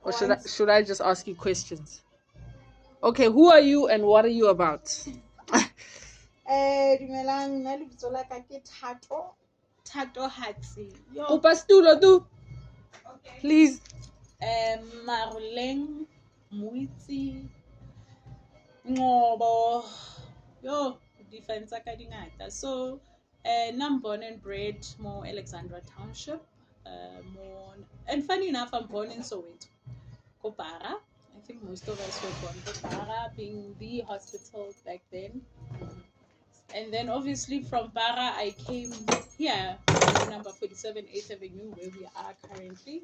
Or should I just ask you questions? Okay, who are you and what are you about? Dumelang, nna lebitso la ka ke Thato. Thato Hatsi. Kopa stulo tu. Okay. Please. Maruleng, Muitsi, Ngobo. Yo, defense ka di ngata. So, I'm born and bred more Alexandra Township. And funny enough, I'm born in Soweto, Kopara. I think most of us were born Kopara, being the hospital back then. And then obviously from Para, I came here, number 47 8th Avenue, where we are currently.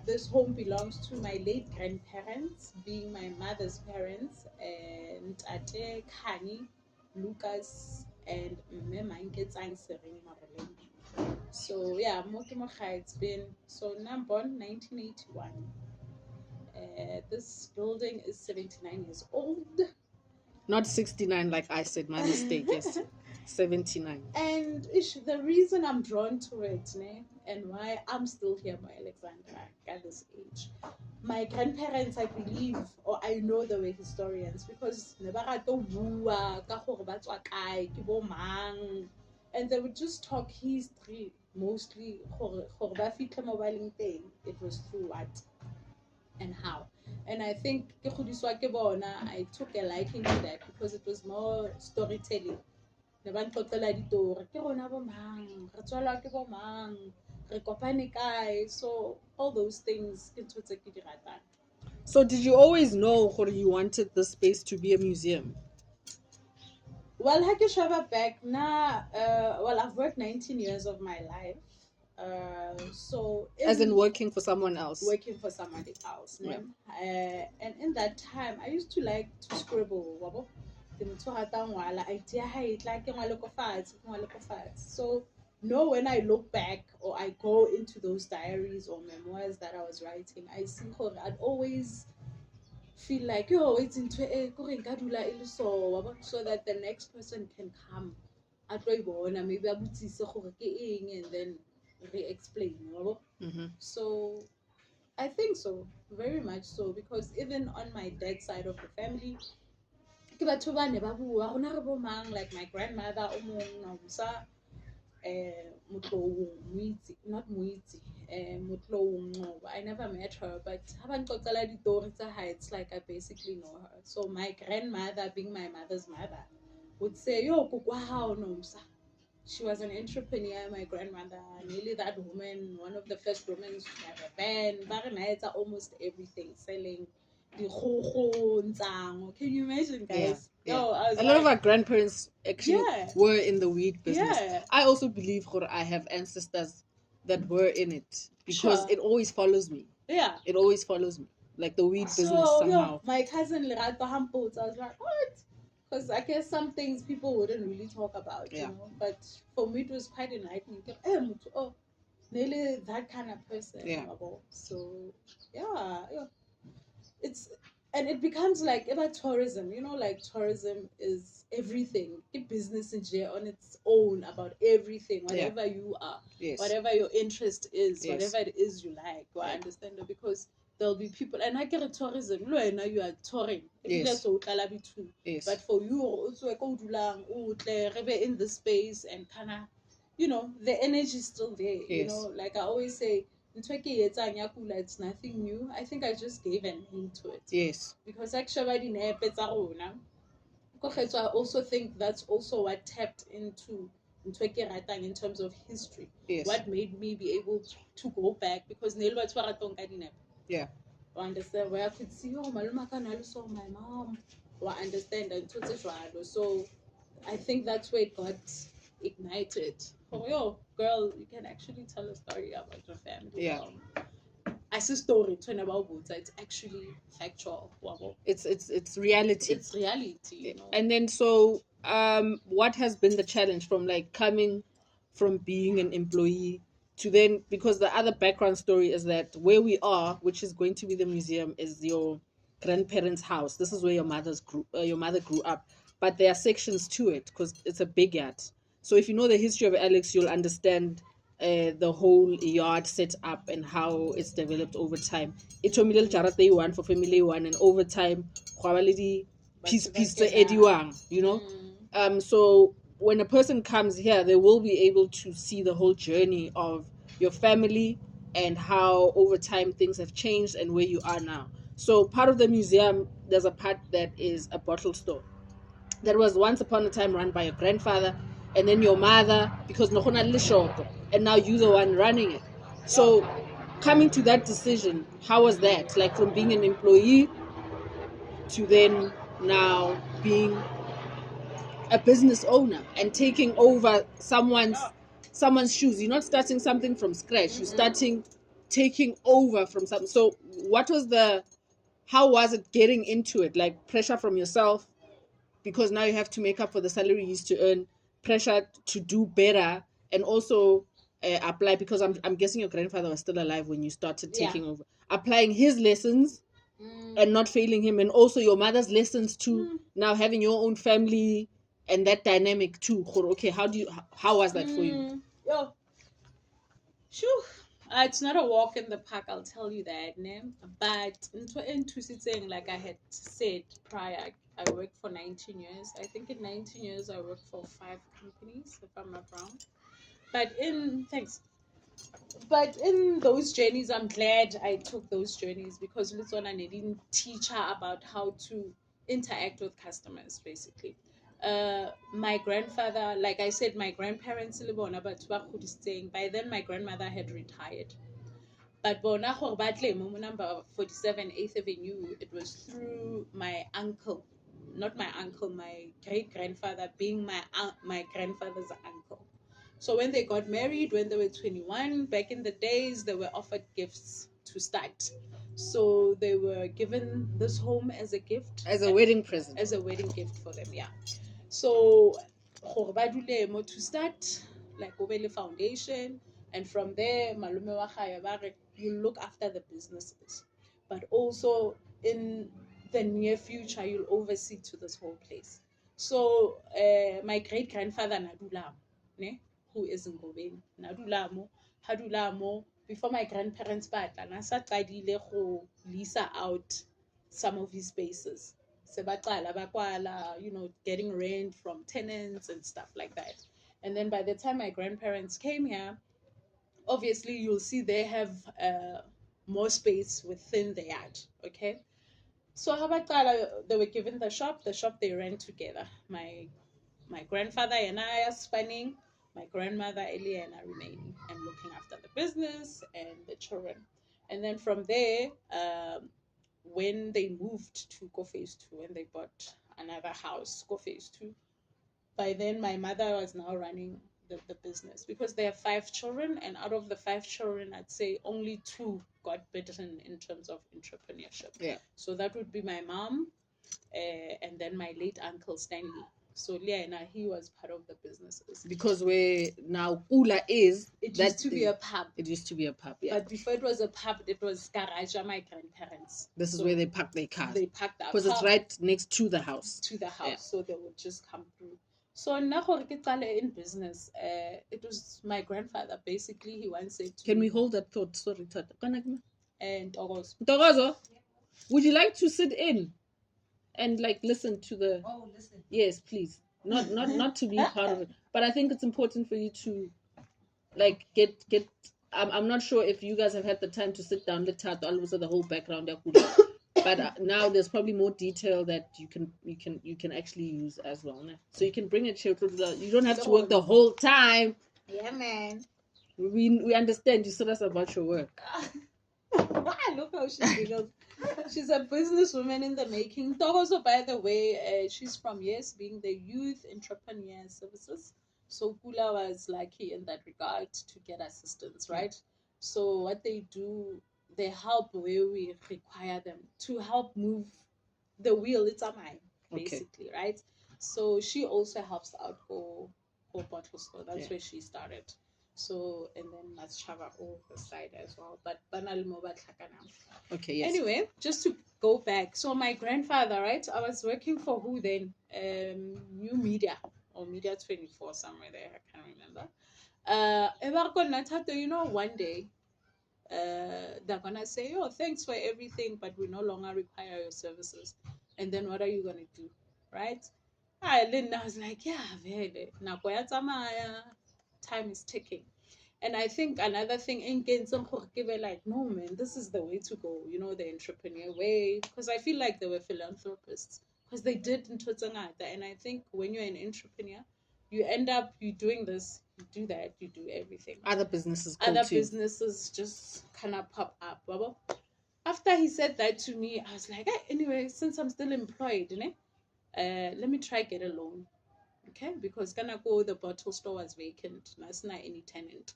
This home belongs to my late grandparents, being my mother's parents, and Ate, Kani, Lucas, and Memanketsang Sering Maroleng. So yeah, Mokimocha, it's been, so now I'm born 1981. This building is 79 years old. Not 69 like I said, my mistake, yes. 79. And the reason I'm drawn to it, and why I'm still here, my Alexandra, at this age. My grandparents, I believe, or I know they were historians, because and they would just talk history, mostly. It was through what and how. And I think I took a liking to that because it was more storytelling. So all those things. So did you always know you wanted this space to be a museum? Well, back now, I've worked 19 years of my life. So as in working for someone else. Working for somebody else. Yeah. And in that time, I used to like to scribble. So when I look back or I go into those diaries or memoirs that I was writing, I see I'd always feel like it's into so that the next person can come maybe and then re-explain. Mm-hmm. So I think so, very much so, because even on my dad's side of the family, like my grandmother, not Muitsi, I never met her, but it's like I basically know her. So my grandmother, being my mother's mother, would say, she was an entrepreneur, my grandmother, nearly that woman, one of the first women to have a van, almost everything, selling the can you imagine, guys? Yeah. A lot of our grandparents actually were in the weed business. Yeah. I also believe I have ancestors that were in it because it always follows me. Yeah. It always follows me. Like the weed business somehow. My cousin Lerato Hampot, I was like, what? Because I guess some things people wouldn't really talk about, you know. But for me, it was quite enlightening. Nearly that kind of person. Yeah. So, yeah. And it becomes like about tourism, like tourism is everything. Business in here on its own about everything, whatever you are, whatever your interest is, whatever it is you like. I understand that because there'll be people, and I get a tourism. Now you are touring. Yes. But for you also, in the space and kind of, the energy is still there. Like I always say. It's nothing new. I think I just gave a name to it. Yes. Because actually, I also think that's also what tapped into in terms of history. Yes. What made me be able to go back because yeah. I understand where I could see saw my mom. I understand and so I think that's where it got ignited. Girl, you can actually tell a story about your family. Yeah. I see story about it's actually factual. It's reality. It's reality. And then so what has been the challenge from coming from being an employee to then, because the other background story is that where we are, which is going to be the museum, is your grandparents' house. This is where your mother grew up, but there are sections to it because it's a big yard. So if you know the history of Alex, you'll understand the whole yard set up and how it's developed over time. It's a middle jarate one for family one, and over time, piece tse ediwang, you know. So when a person comes here, they will be able to see the whole journey of your family and how over time things have changed and where you are now. So part of the museum, there's a part that is a bottle store that was once upon a time run by your grandfather and then your mother, because nohona lishoko, and now you're the one running it. So coming to that decision, how was that? Like from being an employee to then now being a business owner and taking over someone's shoes. You're not starting something from scratch. You're starting taking over from something. So what was the how was it getting into it? Like pressure from yourself, because now you have to make up for the salary you used to earn, pressure to do better, and also apply, because I'm guessing your grandfather was still alive when you started taking over. Applying his lessons and not failing him, and also your mother's lessons too. Now having your own family and that dynamic too. Okay, how was that for you? Yo, shoo. It's not a walk in the park, I'll tell you that, ne? But into sitting, like I had said prior, I worked for 19 years. I think in 19 years I worked for 5 companies, if I'm not wrong. But in thanks. But in those journeys, I'm glad I took those journeys, because Lutswana didn't teach her about how to interact with customers, basically. My grandfather, like I said, my grandparents, by then my grandmother had retired. But bona number 47 8th Avenue, it was through my uncle, not my uncle, my great grandfather being my grandfather's uncle. So when they got married, when they were 21, back in the days, they were offered gifts to start. So they were given this home as a gift. As a wedding present. As a wedding gift for them, yeah. So to start, like Obele Foundation, and from there, Malume wa gae ba re, you look after the businesses. But also in the near future, you'll oversee to this whole place. So my great grandfather Nadulamo, ne, who is in Ngobeni, Nadulamo, Hadulamo, before my grandparents batla, nasa qadile go lease out some of his spaces. Sebaqala bakwala, getting rent from tenants and stuff like that. And then by the time my grandparents came here, obviously you'll see they have more space within the yard. Okay. So Habaqala, they were given the shop they ran together. My grandfather and I are spanning, my grandmother Eliana remaining and looking after the business and the children. And then from there, when they moved to Go Phase 2, when they bought another house, Go Phase 2, by then my mother was now running the business, because they have 5 children, and out of the 5 children, I'd say only 2 got bitten in terms of entrepreneurship. Yeah. So that would be my mom, and then my late uncle Stanley. So Liana, he was part of the businesses. Because where now Kula is, it used to be a pub. It used to be a pub, yeah. But before it was a pub, it was garage of my grandparents. This is where they park their cars. They parked their because it's right next to the house. Yeah. So they would just come through. So now in business, it was my grandfather. Basically, he once said to Can me, we hold that thought? Sorry, Tata. And Togozo, would you like to sit in and like listen to the? Oh, listen. Yes, please. Not to be part of it, but I think it's important for you to, like, get. I'm not sure if you guys have had the time to sit down, let out all the whole background, but now there's probably more detail that you can actually use as well. Né? So you can bring it here. You don't have to work the whole time. Yeah, man. We understand. You said us about your work. Look how she giggles. She's a businesswoman in the making. Also, by the way, she's from being the Youth Entrepreneur Services. So Kula was lucky in that regard to get assistance, right? So what they do, they help where we require them to help move the wheel. It's a mine, basically, right? So she also helps out for bottle store. That's where she started. So, and then Matchava all the side as well. But Banal Moba Tlakana. Okay, yes. Anyway, just to go back. So my grandfather, right? I was working for who then? New Media or Media 24, somewhere there. I can't remember. Thato, one day they're gonna say, "Oh, thanks for everything, but we no longer require your services." And then what are you gonna do, right? Then I was like, "Yeah, vele nako ya tsamaya, time is ticking." And I think another thing in some like, no man, this is the way to go, the entrepreneur way. Because I feel like they were philanthropists. Because they did into Tangata. And I think when you're an entrepreneur, you end up you doing this, you do that, you do everything. Other businesses Other businesses just kind of pop up. Baba. After he said that to me, I was like, hey, anyway, since I'm still employed, let me try get a loan. Okay, because Kanako, the bottle store was vacant. That's not any tenant.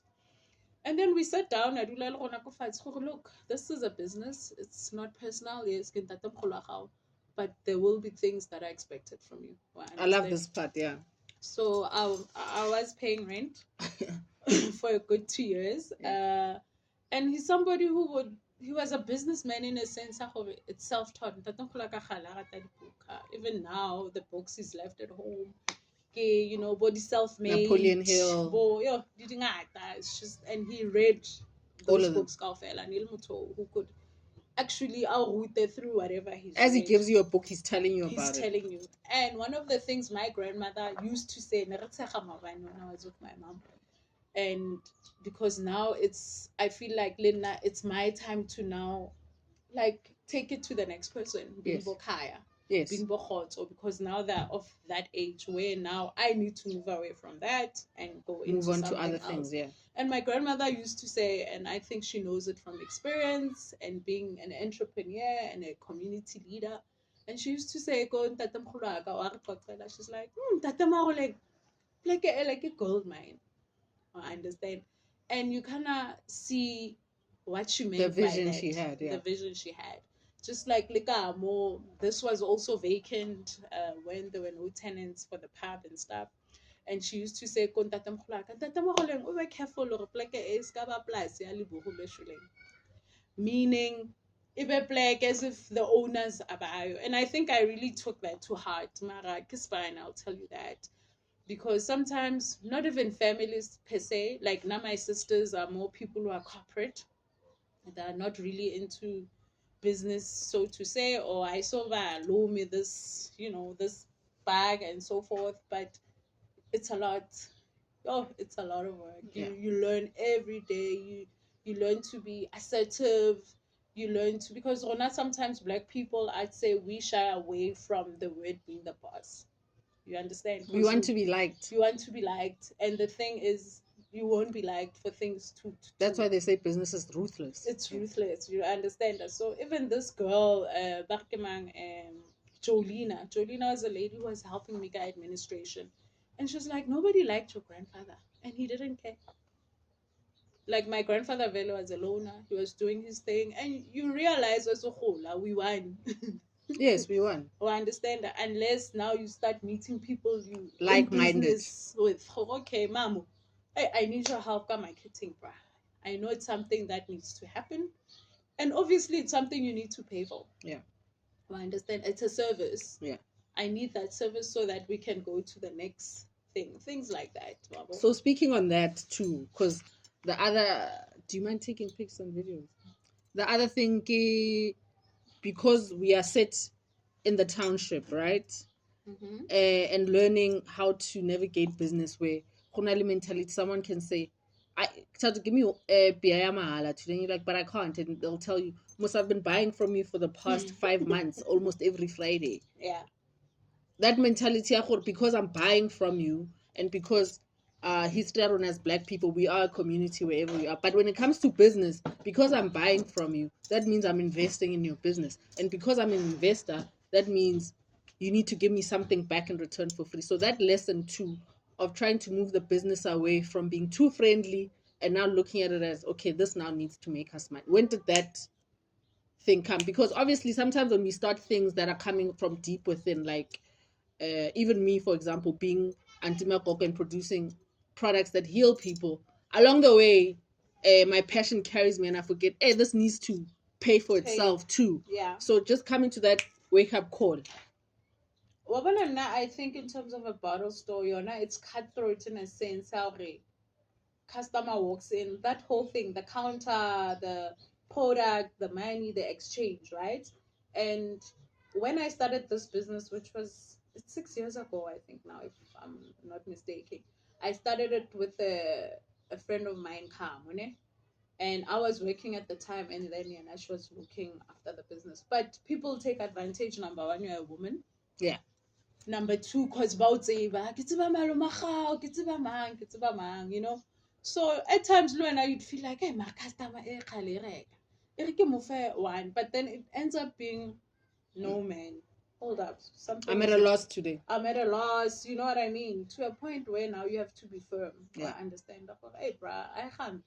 And then we sat down. Look, this is a business. It's not personal. Yes, but there will be things that are expected from you. I love this part, yeah. So I was paying rent for a good 2 years. Yeah. And he's somebody he was a businessman in a sense. It's self-taught. Even now, the books he's left at home. Body self-made. Napoleon Hill. It's just, and he read those books who could actually route through whatever he's as read. he gives you a book, he's telling you about it. He's telling you. And one of the things my grandmother used to say when I was with my mom, and because now I feel like Linda, it's my time to now like take it to the next person. Yes. Yes. Because now they're of that age where now I need to move away from that and move on to other things. Yeah. And my grandmother used to say, and I think she knows it from experience and being an entrepreneur and a community leader. And she used to say, "Go and she's like, like a gold mine." I understand. And you kind of see what she meant. The vision she had, yeah. The vision she had. Just like Likamo, this was also vacant when there were no tenants for the pub and stuff. And she used to say, be careful, meaning as if the owners are by. And I think I really took that to heart. Mara, kiss fine, I'll tell you that. Because sometimes not even families per se, like now my sisters are more people who are corporate, that are not really into business, so to say, or I saw that loan me this, this bag and so forth. But it's a lot. It's a lot of work. Yeah. You learn every day. You learn to be assertive. You learn to, because sometimes black people, I'd say we shy away from the word being the boss. You understand? You want to be liked. You want to be liked. And the thing is, you won't be liked for things That's why they say business is ruthless. It's ruthless. You understand that? So even this girl, Jolina was a lady who was helping me get administration. And she was like, nobody liked your grandfather. And he didn't care. Like my grandfather Velo was a loner. He was doing his thing. And you realize also, we won. Yes, we won. I understand that. Unless now you start meeting people you like-minded with. Okay, mom, I need your help. Got my kitting, bruh. I know it's something that needs to happen, and obviously it's something you need to pay for. Yeah, I understand. It's a service. Yeah, I need that service so that we can go to the next thing. Things like that. So speaking on that too, because the other, do you mind taking pics and videos? The other thing, because we are set in the township, right? Mm-hmm. And learning how to navigate business where mentality, someone can say, give me a beer today. And you're like, but I can't. And they'll tell you, must have been buying from you for the past 5 months, almost every Friday. Yeah. That mentality, because I'm buying from you and because history as black people, we are a community wherever we are. But when it comes to business, because I'm buying from you, that means I'm investing in your business. And because I'm an investor, that means you need to give me something back in return for free. So that lesson too of trying to move the business away from being too friendly and now looking at it as, okay, this now needs to make us money. When did that thing come? Because obviously sometimes when we start things that are coming from deep within, like even me, for example, being anti-makoko and producing products that heal people, along the way, my passion carries me and I forget, hey, this needs to pay for itself too. Yeah. So just coming to that wake-up call. I think in terms of a bottle store, it's cutthroat in a sense. customer walks in, that whole thing, the counter, the product, the money, the exchange, right? And when I started this business, which was it's 6 years ago, I think now, if I'm not mistaken, I started it with a friend of mine, Kamune, and I was working at the time, and then Yana, she was looking after the business. But people take advantage. Number one, you're a woman. Yeah. Number two, cause about you know. So at times, Luana, you'd feel like, hey, my customer, one, but then it ends up being, no, man, hold up, something. I'm at a loss today. I'm at a loss, you know what I mean? To a point where now you have to be firm. Yeah. I understand. Hey, bruh, I can't,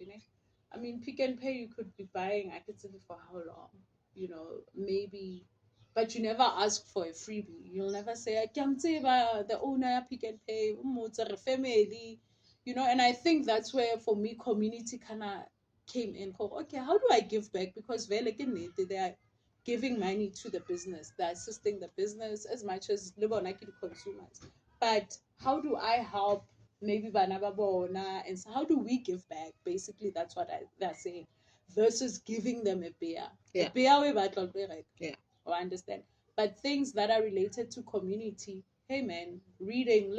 I mean, Pick and Pay, you could be buying, I could say, for how long? You know, maybe, but you never ask for a freebie. You'll never say, I can't say the owner Pick and Pay, family, you know. And I think that's where, for me, community kind of came in. Okay, how do I give back? Because they are giving money to the business, they're assisting the business as much as the consumers. But how do I help maybe bana ba bona, and so how do we give back? Basically, that's what they're saying, versus giving them a beer. Yeah. A beer we battle right. Yeah. I understand. But things that are related to community, hey man, reading,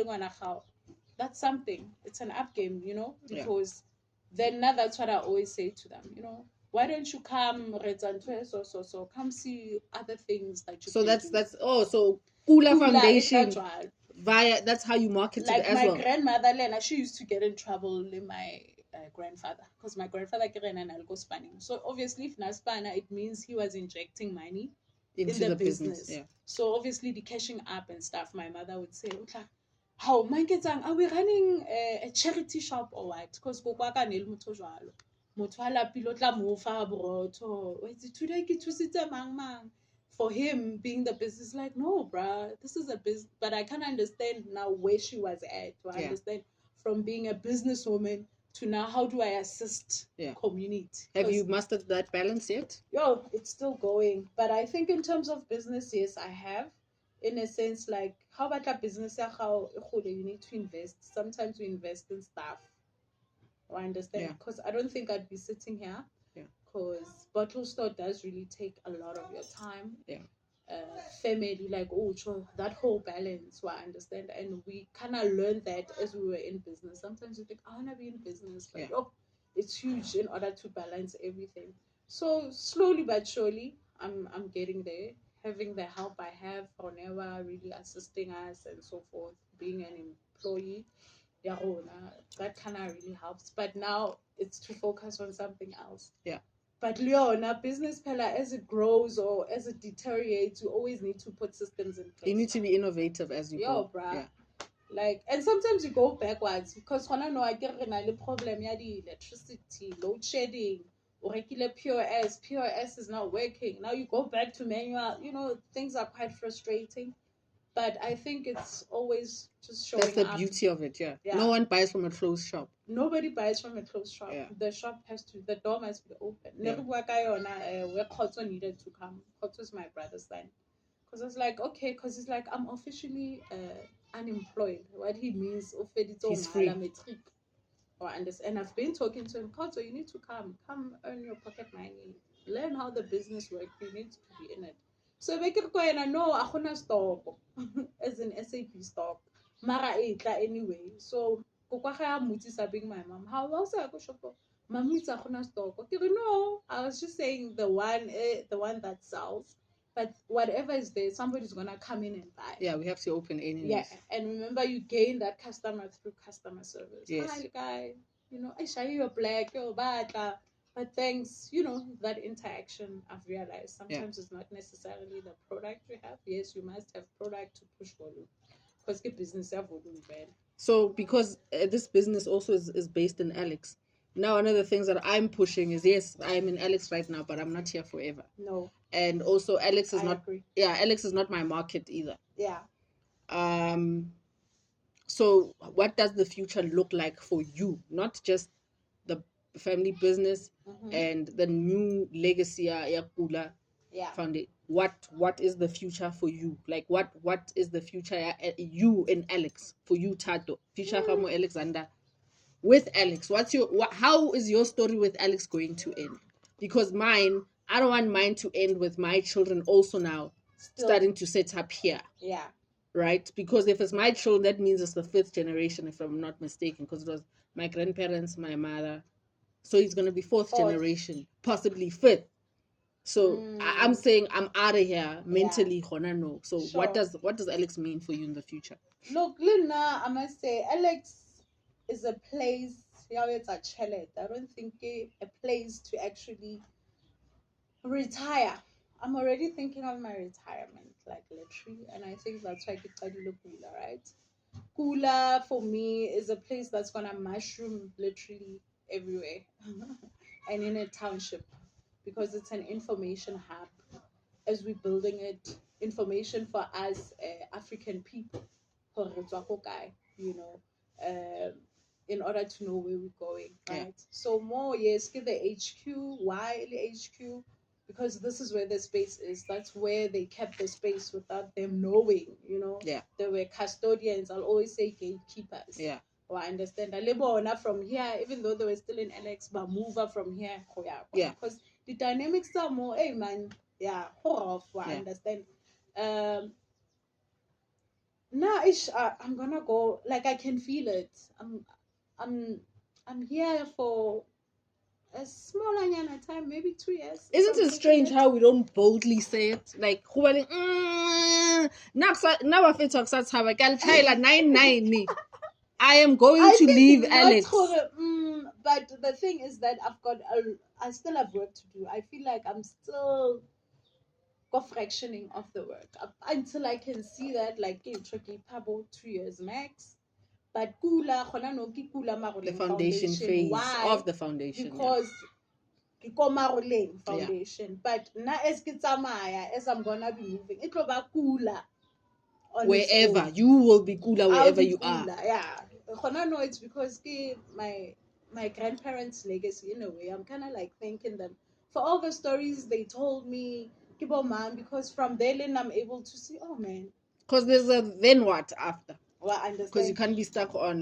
that's something. It's an up game, you know, because then now that's what I always say to them, you know, why don't you come, so come see other things that you So can that's do. so Kula Kula, Foundation that's via, that's how you market like it as my well. grandmother, Lena, she used to get in trouble with my grandfather, because my grandfather and I'll go spanning. So obviously, if Naspana, it means he was injecting money into in the business. business. Yeah. So obviously, the cashing up and stuff, my mother would say, how are we running a charity shop or what? Because today for him being the business, like, no, bruh, this is a business. But I can understand now where she was at. I understand from being a businesswoman to now, how do I assist community? Have you mastered that balance yet? Yo, it's still going. But I think in terms of business, yes, I have. In a sense, like, how about a business? How you need to invest. Sometimes we invest in stuff. I understand. Because I don't think I'd be sitting here. Because bottle store does really take a lot of your time. Family, like, that whole balance, I understand. And we kind of learned that as we were in business. Sometimes we think, I want to be in business, but it's huge in order to balance everything. So slowly but surely, I'm getting there. Having the help I have, Roneva really assisting us and so forth, being an employee, that kind of really helps. But now it's to focus on something else. But Leona, business pillar, as it grows or as it deteriorates, you always need to put systems in place. You need to be innovative as you go. Bruh. Like, and sometimes you go backwards, because when I know I get a problem, the electricity, load shedding, or regular POS is not working. Now you go back to manual, things are quite frustrating. But I think it's always just showing up. That's the beauty of it, yeah. No one buys from a closed shop. Nobody buys from a closed shop. The shop the door must be open. Where Khotso needed to come. Khotso is my brother's son. Because I was like, okay, because he's like, I'm officially unemployed. What he means, he's free. And I've been talking to him, Khotso, you need to come earn your pocket money, learn how the business works. You need to be in it. So I know I want to stop as an SAP stock. Mara anyway. So being my mom. How else I go shop? Mamita stock. Okay, no. I was just saying the one that sells. But whatever is there, somebody's gonna come in and buy. Yeah, we have to open anyways. Yeah, and remember, you gain that customer through customer service. Yes. Hi, guy. I show you your black, your bata. But thanks, that interaction, I've realized sometimes it's not necessarily the product you have. Yes, you must have product to push volume. Because the business have volume bad. So because this business also is based in Alex. Now, one of the things that I'm pushing is, yes, I'm in Alex right now, but I'm not here forever. No. And also Alex is agree. Alex is not my market either. Yeah. So what does the future look like for you? Not just the family business and the new legacy Kula Foundation. What is the future for you? Like what is the future you and Alex for you, Thato? Future Alexander. with Alex, how is your story with Alex going to end? Because mine, I don't want mine to end with my children also now starting to set up here. Yeah. Right? Because if it's my children, that means it's the 5th generation, if I'm not mistaken, because it was my grandparents, my mother. So it's going to be 4th generation, possibly 5th. So I'm saying I'm out of here mentally. Yeah. No. So sure. What does Alex mean for you in the future? Look, Lina, I must say, Alex is a place. Yeah, it's a chalet. I don't think a place to actually retire. I'm already thinking of my retirement, like literally, and I think that's why I could study Kula, right? Kula for me is a place that's gonna mushroom literally everywhere, and in a township, because it's an information hub. As we're building it, information for us African people, you know, in order to know where we're going, right? Yeah. So more, yes, get the HQ. Why the HQ? Because this is where the space is. That's where they kept the space without them knowing, you know. Yeah. They were custodians. I'll always say gatekeepers. Yeah. Well, I understand. I labor from here, even though they were still in Alex, but move up from here. Yeah. Because the dynamics are more, hey man, yeah, horror. I understand. Now I'm gonna go. Like I can feel it. I'm I'm here for a small time, maybe 2 years. Isn't it strange how we don't boldly say it? Like, I am going to leave Alex. But the thing is that I still have work to do. I feel like I'm still fractioning of the work until I can see that, like, about 2 years max. But the foundation phase. Why? Of the foundation. Because foundation. But now as I'm gonna be moving, it will be cooler. Wherever you will be cooler, wherever you are. Yeah. No, it's because my grandparents' legacy, in a way. I'm kind of like thanking them for all the stories they told me, man, because from there I'm able to see, oh man. Because there's a then what after. Well, I understand. Because you can't be stuck on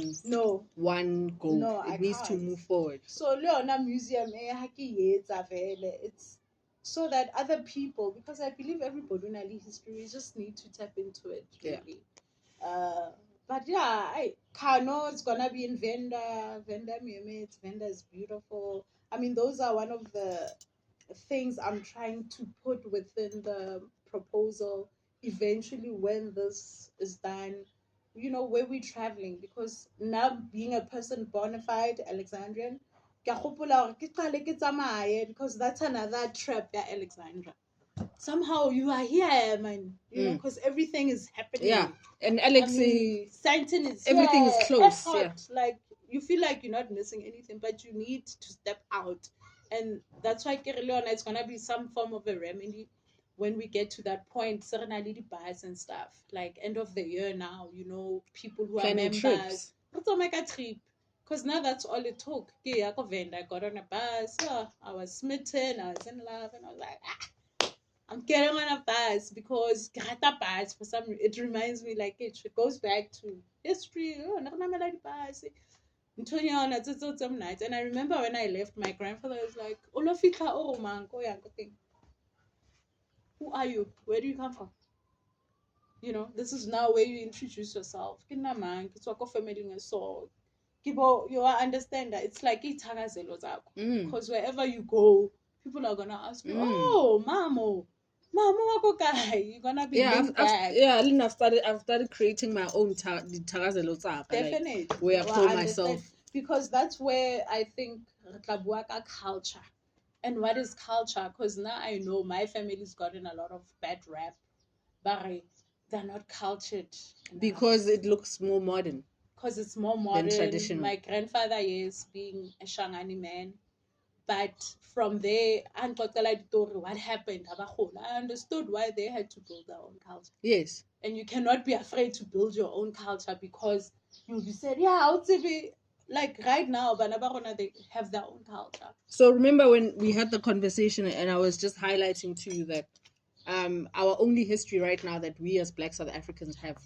one goal. No, it needs to move forward. So Leona Museum, it's so that other people, because I believe everybody in history just need to tap into it, really. Yeah. But yeah, Kano is gonna be in Venda Mehmet. Venda is beautiful. I mean, those are one of the things I'm trying to put within the proposal eventually when this is done. You know, where we're traveling, because now being a person bona fide Alexandrian, because that's another trap, yeah, Alexandra. Somehow you are here, man. You know, because everything is happening. Yeah, and Alex, Sancton is everything is close. Yeah, like you feel like you're not missing anything, but you need to step out, and that's why Leona, it's gonna be some form of a remedy when we get to that point. Certainly buys and stuff, like end of the year now. You know, people who are members. Trips. Let's make a trip. Because now that's all it took. I got on a bus. I was smitten. I was in love, and I was like, I'm getting on a bus because bus for some. It reminds me, like, it goes back to history. And I remember when I left, my grandfather was like, who are you? Where do you come from? You know, this is now where you introduce yourself. You understand that it's like because wherever you go, people are gonna ask you, oh, Mamo, you're gonna be back. I've started creating my own definitely, like, where I call myself, because that's where I think culture. And what is culture? Because now I know my family's gotten a lot of bad rap, but they're not cultured because it looks more modern. Because it's more modern. Traditional. My grandfather is being a Shangani man, but from there, what happened? I understood why they had to build their own culture. Yes. And you cannot be afraid to build your own culture, because you'll be said, yeah, I'll be like right now, but they have their own culture. So remember when we had the conversation, and I was just highlighting to you that our only history right now that we as Black South Africans have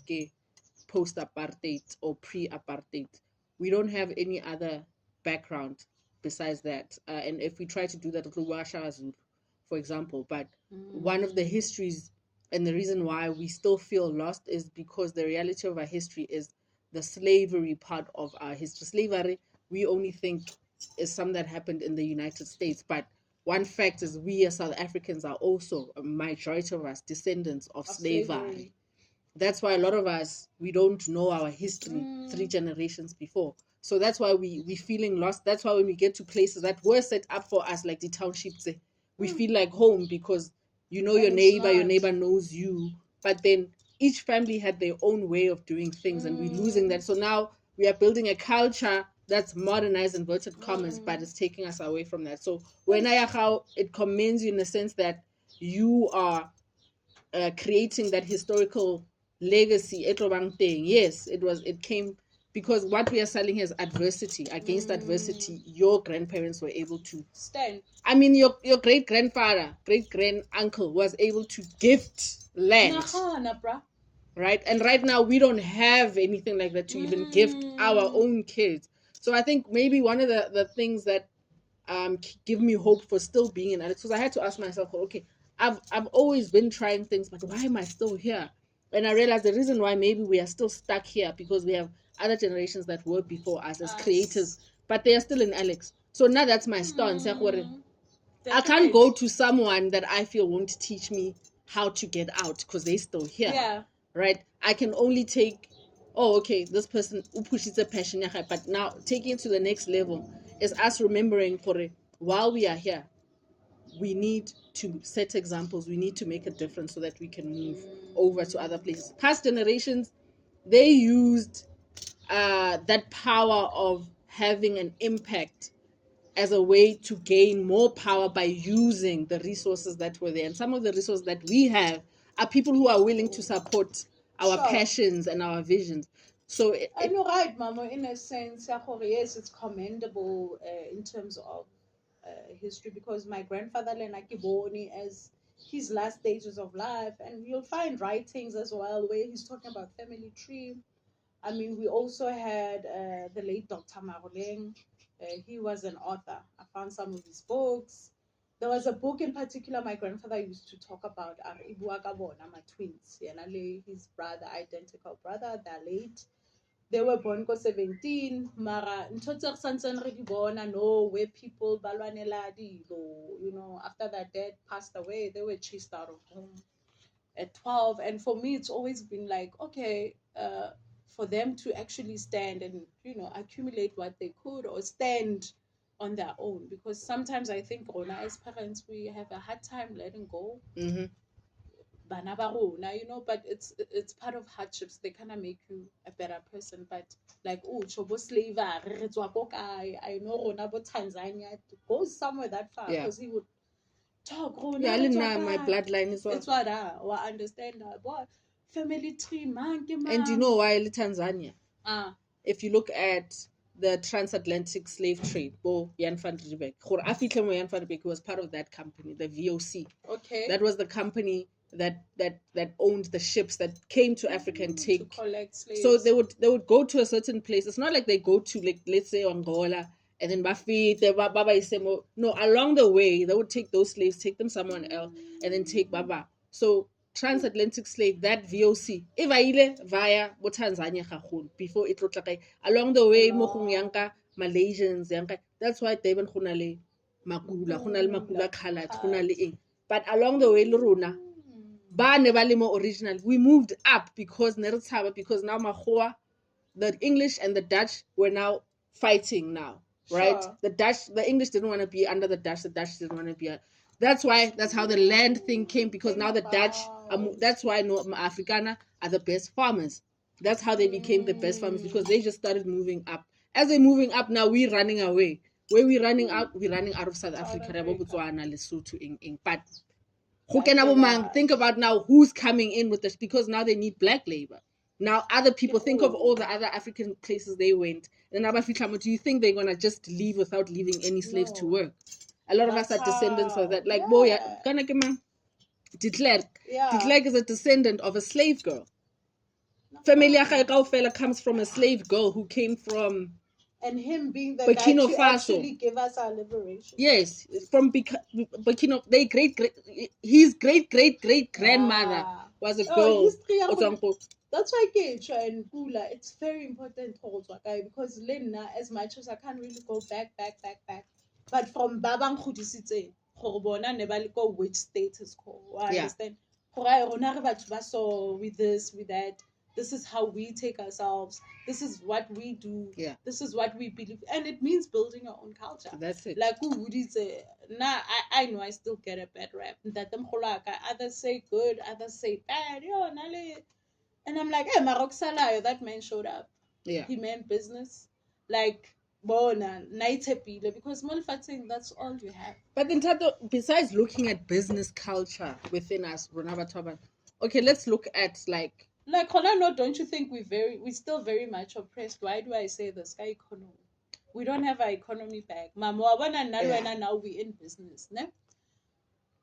post-apartheid or pre-apartheid we don't have any other background besides that. And if we try to do that, for example, but one of the histories and the reason why we still feel lost is because the reality of our history is the slavery part of our history. Slavery, we only think is something that happened in the United States, but one fact is we as South Africans are also, a majority of us, descendants of slavery. That's why a lot of us, we don't know our history 3 generations before. So that's why we feeling lost. That's why when we get to places that were set up for us, like the townships, we feel like home because you know your neighbor knows you. But then each family had their own way of doing things, and we're losing that. So now we are building a culture that's modernized, inverted commas, but it's taking us away from that. So when how it commends you in the sense that you are creating that historical legacy. Yes, it came because what we are selling is adversity. Against adversity, your grandparents were able to stand. I mean, your great grandfather, great grand uncle was able to gift land. Right? And right now we don't have anything like that to even gift our own kids. So I think maybe one of the things that give me hope for still being in Alex, because I had to ask myself, okay, I've always been trying things, but why am I still here? And I realized the reason why maybe we are still stuck here because we have other generations that were before us as creators, but they are still in Alex. So now that's my stance. I can't go to someone that I feel won't teach me how to get out because they're still here. Yeah. Right? I can only take, oh, okay, this person who pushes a passion, but now taking it to the next level is us remembering for it while we are here. We need to set examples. We need to make a difference so that we can move over to other places. Past generations, they used that power of having an impact as a way to gain more power by using the resources that were there. And some of the resources that we have are people who are willing to support our passions and our visions. So and you're right, Mama, in a sense, yes, it's commendable in terms of history, because my grandfather Lenakiboni, as his last stages of life, and you'll find writings as well where he's talking about family tree. I mean, we also had the late Dr. Maroleng. He was an author. I found some of his books. There was a book in particular my grandfather used to talk about, my twins. His brother, identical brother, they're late. They were born ko 17, mara ntho tse re santseng re di bona, no, where people ba lwanela dilo, after their dad passed away, they were chased out of home at 12. And for me, it's always been like, okay, for them to actually stand and accumulate what they could or stand on their own, because sometimes I think Rona as parents, we have a hard time letting go. Bana ba rona, but it's part of hardships. They kind of make you a better person. But like, oh, chobo slavery, re tswa ko kae? I know Rona bo Tanzania, goes somewhere that far, because he would talk. Yeah, my bloodline is it's what I understand that. Boy, family tree, man. And you know why Tanzania? If you look at the transatlantic slave trade, Jan van Riebeeck, Jan van Riebeeck was part of that company, the VOC. Okay. That was the company that owned the ships that came to Africa and to collect slaves. So they would go to a certain place. It's not like they go to, like, let's say Angola and then Baba Isemo. No, along the way they would take those slaves, take them somewhere else, and then take Baba. So transatlantic slave, that VOC, via Tanzania before it looked like along the way yanka Malaysians yanka. That's why David Khunale Makula Khalat but along the way Luruna ba ne ba le mo original. We moved up because now Makgoa, the English and the Dutch were now fighting now, right? Sure. The English didn't want to be under the Dutch didn't want to be. That's how the land thing came, because now the Dutch, that's why Afrikaner are the best farmers. That's how they became the best farmers, because they just started moving up. As they're moving up, now we're running away. Where we're running out of South Africa. But think about now who's coming in with this, because now they need black labor. Now other people, think of all the other African places they went. And do you think they're gonna just leave without leaving any slaves to work? A lot of us are descendants of that. Like, de Klerk is a descendant of a slave girl. Family Kaufela comes from a slave girl who came from and him being the guy Burkina to Faso. actually give us our liberation. Yes, from Burkina. They his great grandmother was a girl. History ya rona. Otswang ko- That's why Keisha and Kula, it's very important also, okay? Because Lena, as much as I can't really go back, but from Babang Khudisitse, Horbona never go which status quo. I Yeah. understand. Horai, rona re batho ba so with this, with that. This is how we take ourselves. This is what we do. Yeah. This is what we believe. And it means building your own culture. That's it. Like who would say, nah, I know I still get a bad rap. That them others say good, others say bad. Yo, nale. And I'm like, hey, Marok Salayo, that man showed up. Yeah. He meant business. Like, bona, naitepile, because Molfating, that's all you have. But then, Thato, besides looking at business culture within us, Ronaba, okay, let's look at like Honano, don't you think we're still very much oppressed? Why do I say this? Sky economy. We don't have our economy back. Now we're in business. Ne?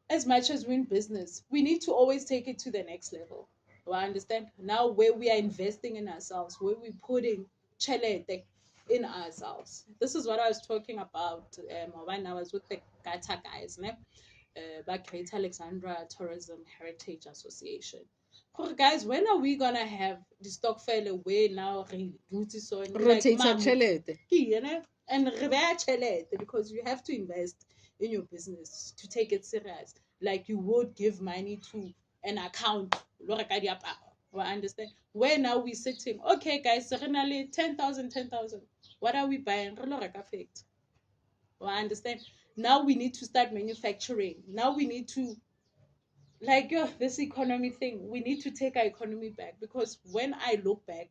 As much as we're in business, we need to always take it to the next level. I understand now where we are investing in ourselves, where we're putting chelete in ourselves. This is what I was talking about when I was with the Gata guys, ne? Back Great Alexandra Tourism Heritage Association. Guys, when are we gonna have the stock fair where now rotate chelete? And chelete because you have to invest in your business to take it serious. Like you would give money to an account. I understand. Where now we sitting? Okay, guys, 10,000. What are we buying? I understand. Now we need to start manufacturing. Now we need to this economy thing, we need to take our economy back because when I look back,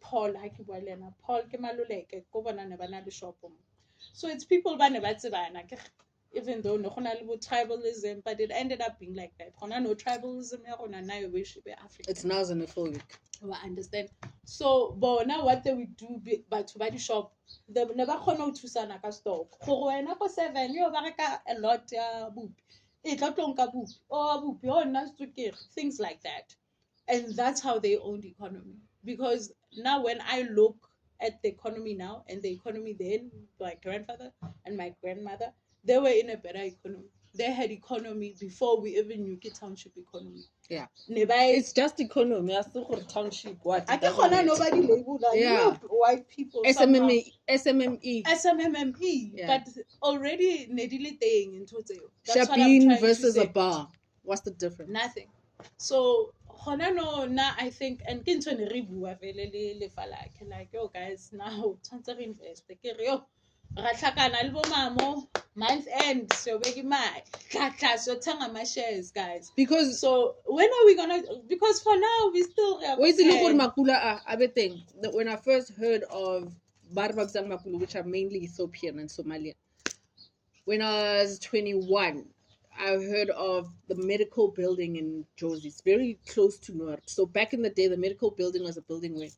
Paul ke maluleke ko bona ne bana le shop mo. So it's people ba ne ba tsebana even though no gona le tribalism, but it ended up being like that. Gona no tribalism ya rona na yo be Africa. It's now xenophobic. I understand. So bona what they would do batho ba di shop they never kgona ho thusana ka stock go wena ko 7 yo ba reka a lot ya bupi things like that. And that's how they own the economy. Because now when I look at the economy now and the economy then, my grandfather and my grandmother, they were in a better economy. They had economy before we even knew the township economy. Yeah. It's just economy. I still got township. What? I can't nobody label that. Yeah. You know, white people. SMME. Yeah. But already nedile thing in total. Shopping versus a bar. What's the difference? Nothing. So I think and kinto re bua vele le falake like yo guys now tshwantse re invest ke re yo ra tlhakana le bo mamo month end so begi imali tla so thenga ama shares guys because so when are we gonna because for now we still wait till you Makula everything when I first heard of Barbabzang Makulu, which are mainly Ethiopian and Somalian, when I was 21, I heard of the medical building in Jozi. It's very close to North. So back in the day, the medical building was a building where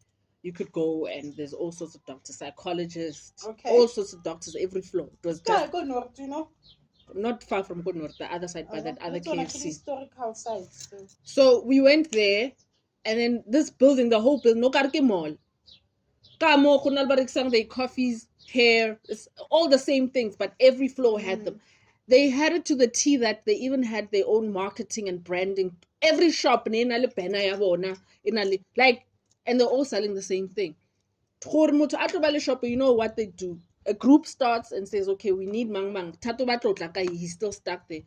you could go and there's all sorts of doctors, psychologists, all sorts of doctors, every floor. It was just go North, you know? Not far from Good North, the other side, by that other KFC. Historical site. So we went there, and then this building, the whole building, no karke mall. Kamo, the coffees, hair, it's all the same things, but every floor had them. They had it to the T that they even had their own marketing and branding. Every shop, like, and they're all selling the same thing. You know what they do? A group starts and says, okay, we need mang. He's still stuck there.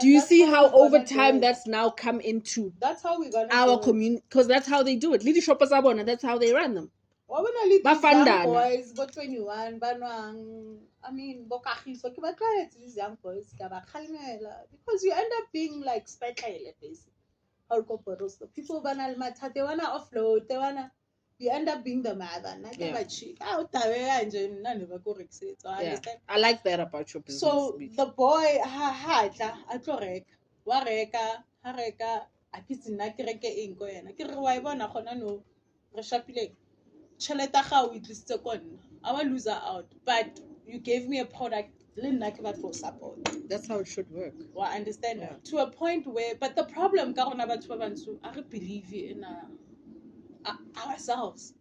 Do you see how over time that's now come into that's how we're gonna our community? Because that's how they do it. Leader shoppers are born, and that's how they run them. Young boys, but 21, I mean, these young boys, because you end up being like special, basically. People they wanna offload, you end up being the mother. Yeah. I like that about your business. So the boy, I will lose out, but you gave me a product. That's how it should work. Well, I understand that. To a point where, but the problem, I believe in ourselves.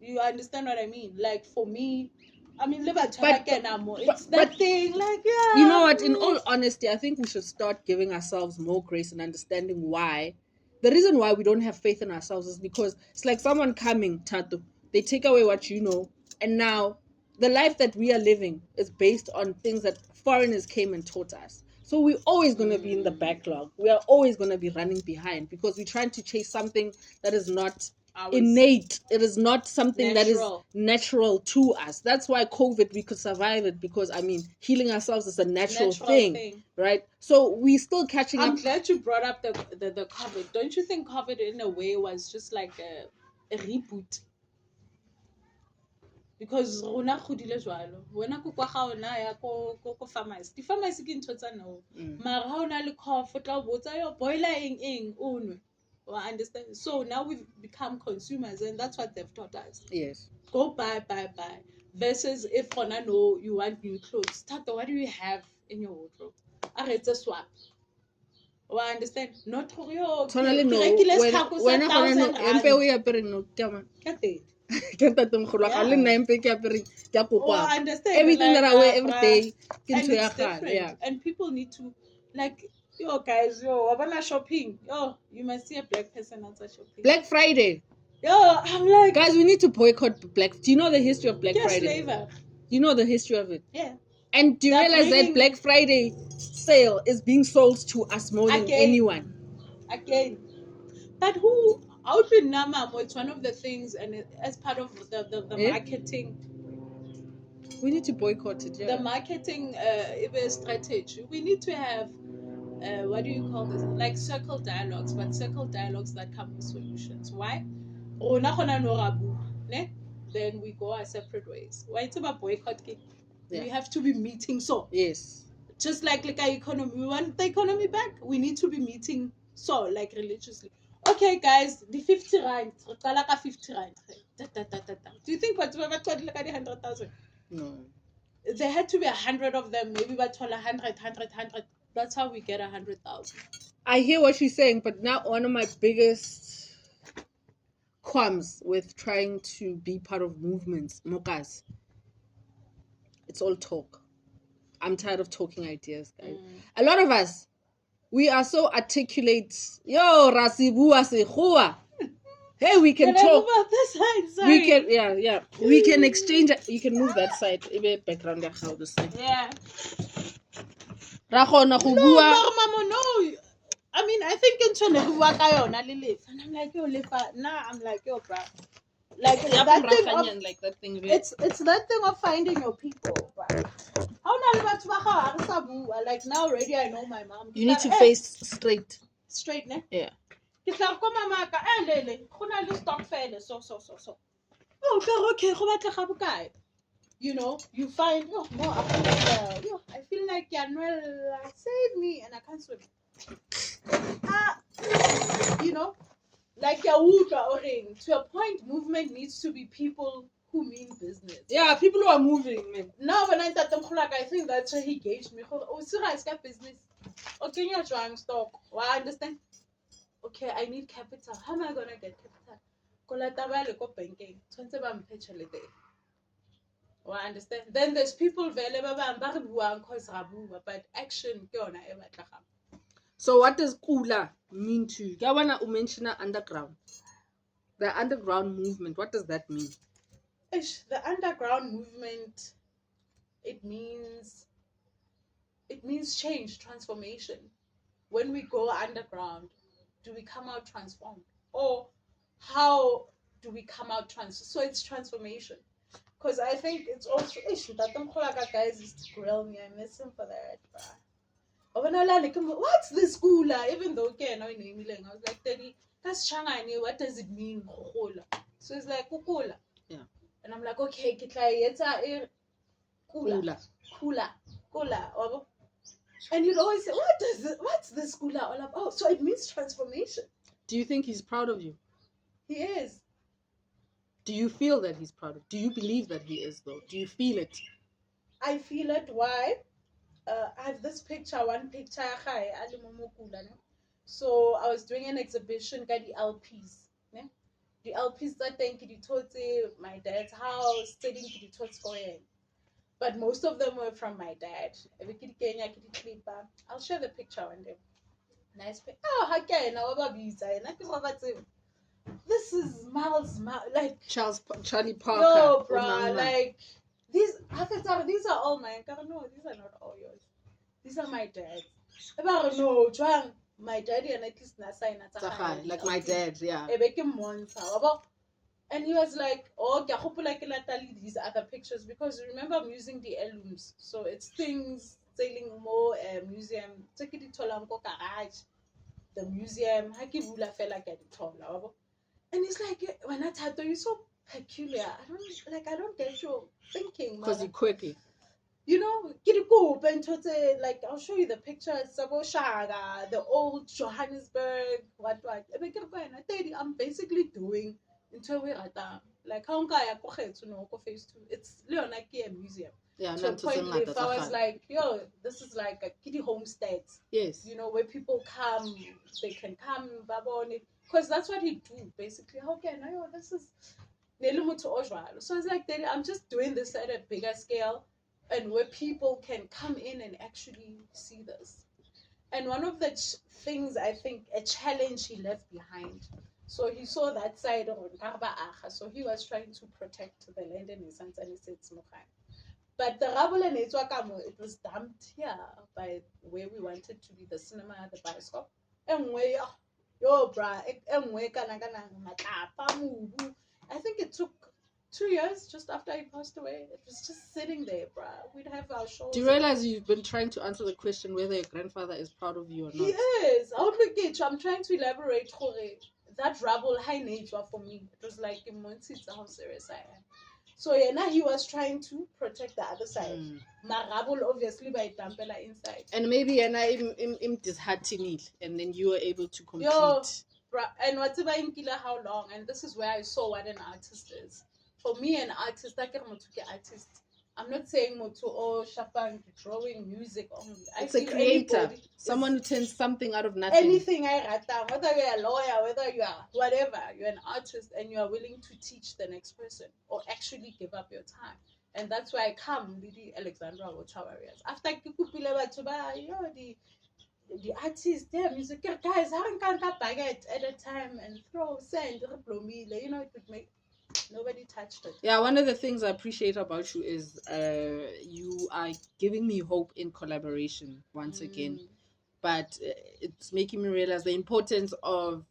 You understand what I mean? Like for me, I mean, live at But it's that thing. Like yeah, you know what? In all honesty, I think we should start giving ourselves more grace and understanding why. The reason why we don't have faith in ourselves is because it's like someone coming, Thato. They take away what you know, and now the life that we are living is based on things that foreigners came and taught us. So we're always going to be in the backlog. We are always going to be running behind because we're trying to chase something that is not innate. It is not something that is natural to us. That's why COVID, we could survive it because, I mean, healing ourselves is a natural thing, right? So we're still catching up. I'm glad you brought up the COVID. Don't you think COVID in a way was just like a reboot? Because rona godile jwalo wena ko kwa ga ona ya ko pharmacy di pharmacy ke ntho tsa no mara ha ona le cough tla botsa yo boiler eng o nwe. Understand? So now we've become consumers, and that's what they've taught us. Yes. Go buy. Versus if Rona know you want new clothes, Thato, what do you have in your wardrobe? It's a swap. Understand? Not for you. Totally no. When I know, empe we apere no kama. Kate. Everything that I wear every day, and it's different. Yeah. And people need to, like, yo guys, yo, Abana shopping. Yo, you must see a black person outside shopping. Black Friday. Yo, I'm like, guys, we need to boycott Black. Do you know the history of Black Friday? Flavor. You know the history of it? Yeah. And do you realize that Black Friday sale is being sold to us more than anyone? Again. But who out with Namamo, it's one of the things, and as part of the marketing. We need to boycott it, yeah. The marketing strategy. We need to have, what do you call this? Like circle dialogues, but circle dialogues that come with solutions. Why? Then we go our separate ways. Why it's about boycott? We have to be meeting so. Yes. Just like our economy. We want the economy back. We need to be meeting so, like religiously. Okay, guys, the 50 rand. 50 rand. Do you think what's about 100,000? No. There had to be 100 of them, maybe about 100. That's how we get 100,000. I hear what she's saying, but now one of my biggest qualms with trying to be part of movements, Mokas, it's all talk. I'm tired of talking ideas, guys. A lot of us, we are so articulate. Yo, Rasibua Sehua. Hey, we can talk. About this side, sorry. We can, yeah. We can exchange. You can move that side. Background how this side. Yeah. No, Mama, no. I mean, I think in China, and I'm like, yo, I'm like, yo, bro. Like that thing of, like that thing. It's that thing of finding your people, bro. Like now already I know my mom. You need to face straight. Straight, ne? Yeah. Oh, okay. You know, you find more I feel like save me, and I can't swim. You know, like to a point, movement needs to be people who mean business. Yeah, people who are moving, man. Now when I think that's where he gauged me. Oh, it's got business. Okay, you're trying stock. Well, I understand. Okay, I need capital. How am I gonna get capital? Banking. Well, I understand. Then there's people but action. So what does Kula mean to you? I want to mention underground. The underground movement, what does that mean? The underground movement, it means change, transformation. When we go underground, do we come out transformed? Or how do we come out transformed? So it's transformation. Because I think it's also guys used to grill me. I miss him for that. What's this Kula? Even though I was like, Daddy, that's Changani. What does it mean? So it's like Kula. Yeah. And I'm like, okay, it's Kula. And you'd always say, what's this Kula all about? So it means transformation. Do you think he's proud of you? He is. Do you feel that he's proud of? Do you believe that he is, though? Do you feel it? I feel it. Why? I have this one picture. So I was doing an exhibition, got the LPs. the LPs that thank you, my dad's house, studying going. But most of them were from my dad. I'll share the picture one day. Nice. Oh, again, this is like Charlie Parker. yo, bruh, like these are all mine. No, these are not all yours. These are my dad's. No, my daddy and at least like my dad, yeah. And he was like, oh, these other pictures because remember I'm using the heirlooms, so it's things selling more museum. Take it to garage, the museum. And it's like when I Thato, you're so peculiar. I don't get your thinking. Because you quirky. You know, like I'll show you the pictures. Sabo Shaga, the old Johannesburg, what. I'm basically doing until we're at like how phase 2. It's Leonaki a museum. Yeah, to a point if I was like, yo, this is like a kiddie homestead. Yes. You know, where people come, they can come, because that's what he do basically. Okay, now this is so it's like I'm just doing this at a bigger scale, and where people can come in and actually see this. And one of the things I think a challenge he left behind. So he saw that side of Karba-Aga, so he was trying to protect the land in his hands, and he said but the rubble and it was dumped here by where we wanted to be the cinema, the bioscope. And where yo bruh, I think it took 2 years just after he passed away. It was just sitting there, bruh. We'd have our shows. Do you realize you've been trying to answer the question whether your grandfather is proud of you or not? He is. I'm trying to elaborate. That rubble high nature for me. It was like how serious I am. So yeah, now he was trying to protect the other side. Marabul obviously by Dampela inside. And maybe I'm disheartening, and then you were able to complete. Yo, and whatever in Kila how long, and this is where I saw what an artist is. For me, an artist, artist. I'm not saying motu or shapang drawing music only. It's a creator, someone who turns something out of nothing. Anything I rata, whether you're a lawyer, whether you are whatever, you're an artist and you are willing to teach the next person or actually give up your time. And that's why I come with the Alexandra Water Warriors. After the artists, their music guys, how can baguette at a time and throw sand, you know, it would make. Nobody touched it. Yeah, one of the things I appreciate about you is you are giving me hope in collaboration once again. But it's making me realize the importance of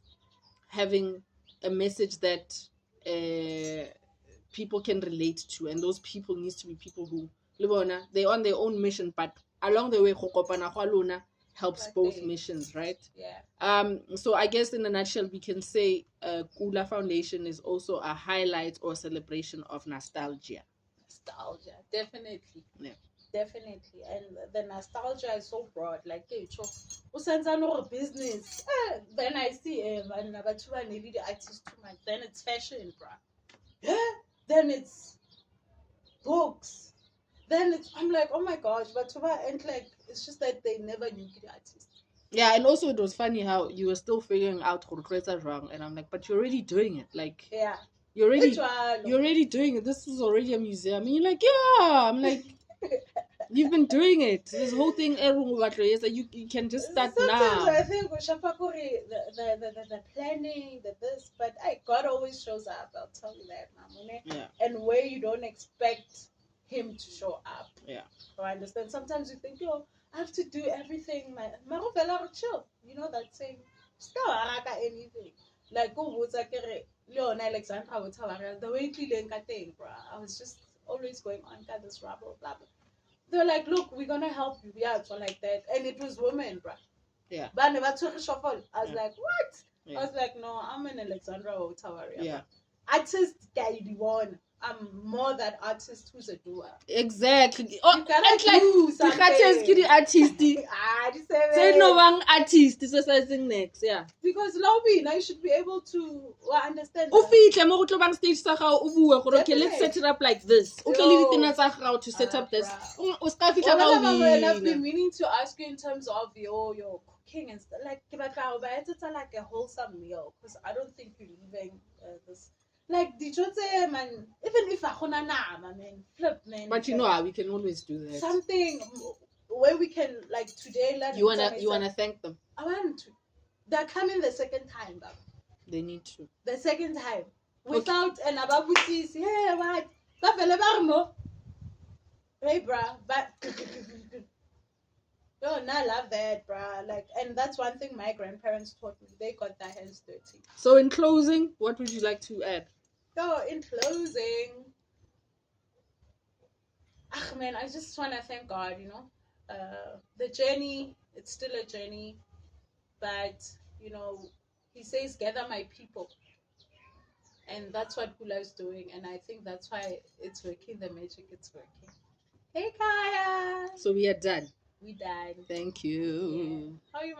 having a message that people can relate to, and those people needs to be people who they're on their own mission, but along the way helps both missions, right? Yeah. So I guess in a nutshell, we can say Kula Foundation is also a highlight or celebration of nostalgia. Nostalgia, definitely. Yeah. Definitely. And the nostalgia is so broad. Like, hey, no business. Then I see the artist too much. Then it's fashion, bruh. Then it's books. Then I'm like, oh my gosh, but and like it's just that they never knew the artist. Yeah, and also it was funny how you were still figuring out wrong, and I'm like, but you're already doing it. Like, yeah, you're already doing it. This is already a museum. And you're like, yeah. I'm like, you've been doing it. This whole thing, is that you can just start Sometimes now. I think the planning, this, but God always shows up. I'll tell you that, Mom. Yeah. And where you don't expect him to show up. Yeah. So I understand. Sometimes you think, I have to do everything. Chill. You know that saying, still anything. Like Leon Alexandra would tell her the way I was just always going on this rubble, blah blah. They're like, look, we're gonna help you. Yeah, so like that. And it was women, bruh. Yeah. But I never took a shuffle. I was like, what? Yeah. I was like, no, I'm an Alexandra Otawari. Yeah. Artist guy, the one. I'm more that artist who's a doer. Exactly. Oh, you cannot do something. The artist. Say no one artist. This is something next. Yeah. Because lobby, now you should be able to understand. Stage okay, let's set it up like this. Okay, to set up this. I've been meaning to ask you in terms of your cooking and stuff. Like, it's like a wholesome meal because I don't think you're leaving this. Like, man, even if I man, flip, man. But you know how we can always do that. Something where we can, like, today learn. You wanna thank them. I want to. They're coming the second time, Baba. They need to. The second time. Without an ababutis. Yeah, what? Hey, bruh. But no, and I love that, bruh. Like, and that's one thing my grandparents taught me. They got their hands dirty. So, in closing, what would you like to add? So, in closing, man, I just want to thank God, the journey, it's still a journey, but, He says, gather my people. And that's what Kula is doing. And I think that's why it's working. The magic, it's working. Hey, Kaya. So, we are done. We died. Thank you. Yeah. How you